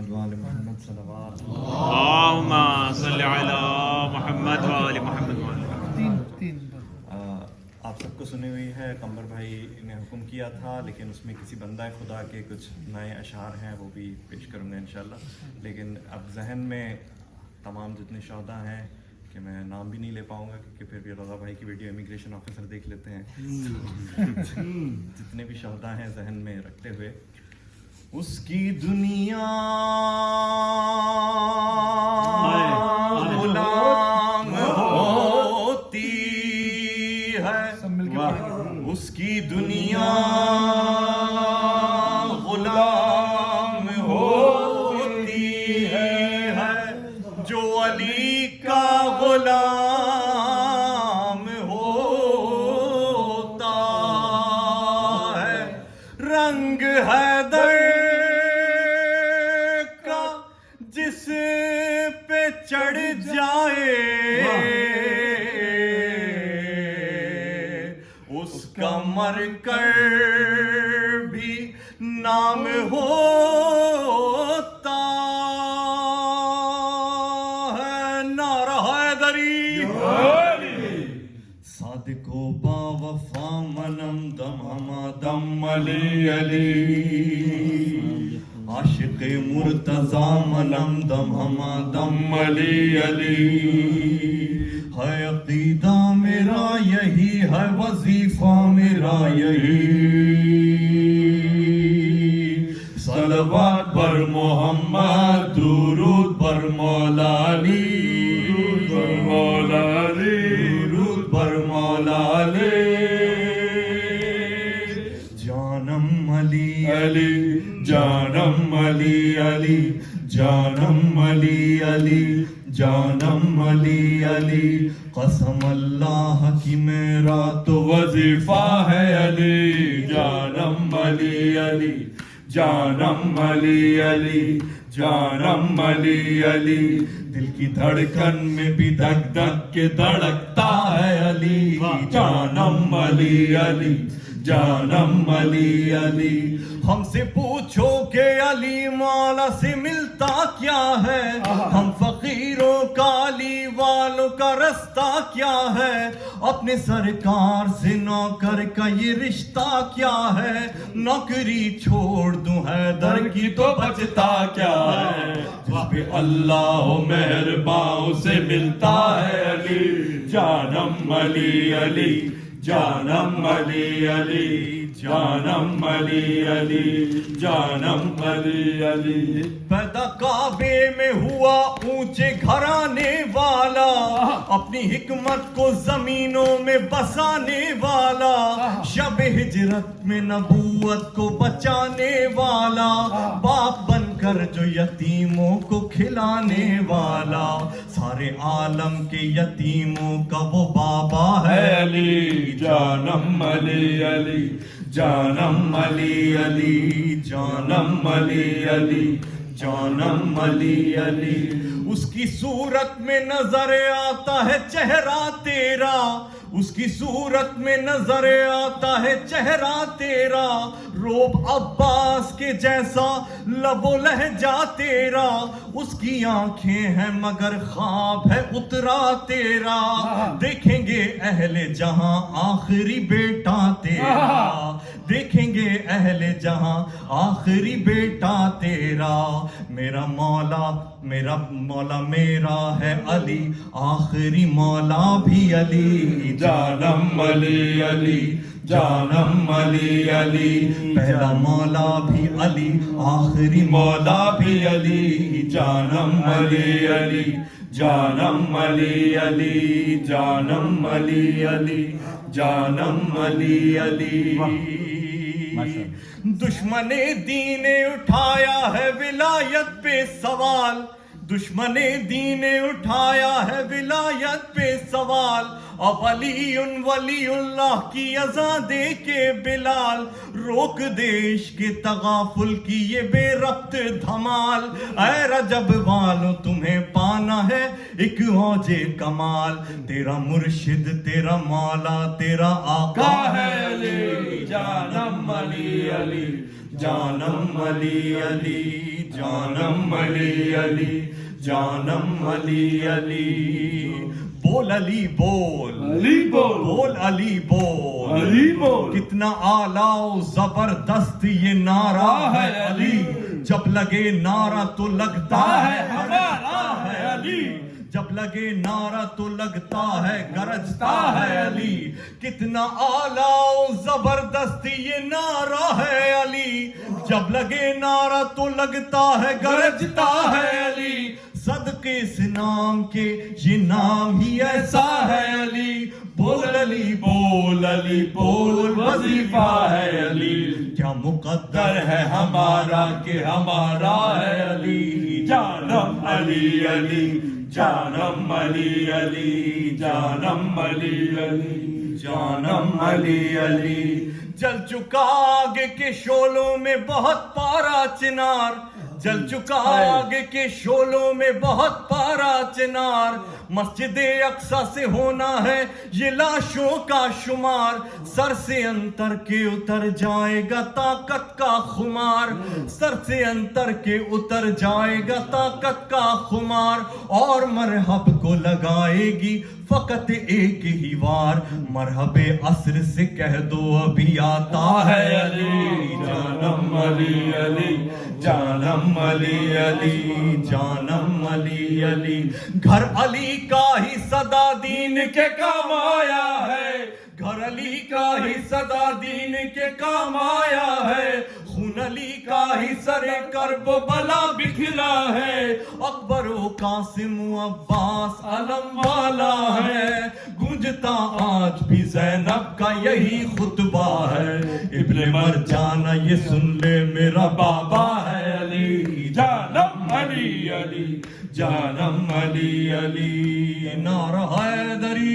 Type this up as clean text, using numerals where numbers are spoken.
محمد وآل محمد صلوات اللہم صلی علی محمد وآل محمد آپ سب کو سنی ہوئی ہے. قمر بھائی نے حکم کیا تھا لیکن اس میں کسی بندہ خدا کے کچھ نئے اشعار ہیں وہ بھی پیش کروں گا انشاءاللہ. لیکن اب ذہن میں تمام جتنے شہداء ہیں کہ میں نام بھی نہیں لے پاؤں گا کیونکہ پھر بھی رضا بھائی کی ویڈیو امیگریشن آفیسر دیکھ لیتے ہیں. جتنے بھی شہداء ہیں ذہن میں رکھتے ہوئے. اس کی دنیا غلام ہوتی ہے, اس کی دنیا غلام ہوتی ہے, جو علی کا غلام ہوتا ہے. رنگ حیدر کا جس پہ چڑھ جائے اس کا مر کر بھی نام ہوتا ہے. نعرہ حیدری. صادق و با وفا منم دم ہما دم علی علی, عاشق مرتضی منم دم ہما دم علی علی. ہے عقیدہ میرا یہی ہے, وظیفہ میرا یہی, صلوات بر محمد درود بر مولا علی, درود بر مولا علی. جانم علی علی, جانم علی علی, جانم علی علی, جانم علی علی. قسم اللہ کی میرا تو وظیفہ ہے علی. جانم علی علی, جانم علی علی, جانم علی علی. دل کی دھڑکن میں بھی دھک دھک کے دھڑکتا ہے علی. جانم علی علی, جانم علی علی. ہم سے پوچھو کہ علی مولا سے ملتا کیا ہے, ہم فقیروں کا علی والوں کا رستہ کیا ہے. اپنے سرکار سے نوکر کا یہ رشتہ کیا ہے, نوکری چھوڑ دوں حیدر کی تو بچتا کیا ہے. جس پہ اللہ مہرباں سے ملتا ہے علی. جانم علی علی, جانم علی علی, جانم علی علی, جانم علی علی. پیدا کعبے میں ہوا اونچے گھرانے والا, اپنی حکمت کو زمینوں میں بسانے والا, شب ہجرت میں نبوت کو بچانے والا, باپ بن کر جو یتیموں کو کھلانے والا. سارے عالم کے یتیموں کا وہ بابا ہے علی. جانم علی علی, جانم علی علی, جانم علی علی, جانم علی علی. اس کی صورت میں نظر آتا ہے چہرہ تیرا, اس کی صورت میں نظر آتا ہے چہرہ تیرا. روب عباس کے جیسا لب و لہجہ تیرا, اس کی آنکھیں ہیں مگر خواب ہے اترا تیرا. دیکھیں گے اہل جہاں آخری بیٹا تیرا, دیکھیں گے اہل جہاں آخری بیٹا تیرا. میرا مولا میرا ہے علی, آخری مولا بھی علی. جانم علی علی, جانم علی علی. پہلا مولا بھی علی, آخری مولا بھی علی. جانم علی علی, جانم علی علی, جانم علی علی, جانم علی علی. دشمن دین نے اٹھایا ہے ولایت پہ سوال, دشمن دین نے اٹھایا ہے ولایت پہ سوال. اب علی ولی اللہ کی اذان دے کے بلال, روک دیش کے تغافل کی یہ بے ربط دھمال. اے رجب والوں تمہیں پانا ہے ایک اوج کمال, تیرا مرشد تیرا مولا تیرا آقا ہے علی. جانم علی علی, جانم علی علی, جانم علی علی جانم علی علی بول علی بول علی بول بول علی بول علی بول کتنا اعلیٰ و زبردست یہ نعرہ ہے علی جب لگے نعرہ تو لگتا ہے ہمارا ہے علی جب لگے نعرہ تو لگتا ہے گرجتا ہے علی کتنا اعلیٰ و زبردست یہ نعرہ ہے علی جب لگے نعرہ تو لگتا ہے گرجتا ہے علی صدقے اس نام کے یہ نام ہی ایسا ہے علی بول علی بول علی بول وظیفہ ہے علی کیا مقدر ہے ہمارا کہ ہمارا ہے علی جانم علی علی جانم علی علی جانم علی علی جانم علی علی جل چکا آگ کے شعلوں میں بہت پارا چنار جل چکا آگ کے شعلوں میں بہت پارا چنار مسجد اقصی سے ہونا ہے یہ لاشوں کا شمار سر سے انتر کے اتر جائے گا طاقت کا خمار سر سے انتر کے اتر جائے گا طاقت کا خمار اور مرحب کو لگائے گی فقط ایک ہی وار مرحب عصر سے کہہ دو ابھی آتا ہے علی جانم علی علی جانم علی علی جانم علی علی گھر علی کا ہی صدا دین کے کام آیا ہے گھر علی کا ہی صدا دین کے کام آیا ہے خون علی کا ہی سر کرب و بلا بکھلا ہے اکبر و قاسم و عباس علم والا ہے گونجتا آج بھی زینب کا یہی خطبہ ہے ابن مرجانہ یہ سن لے میرا بابا ہے علی جانم علی علی جانم علی علی نعرہ حیدری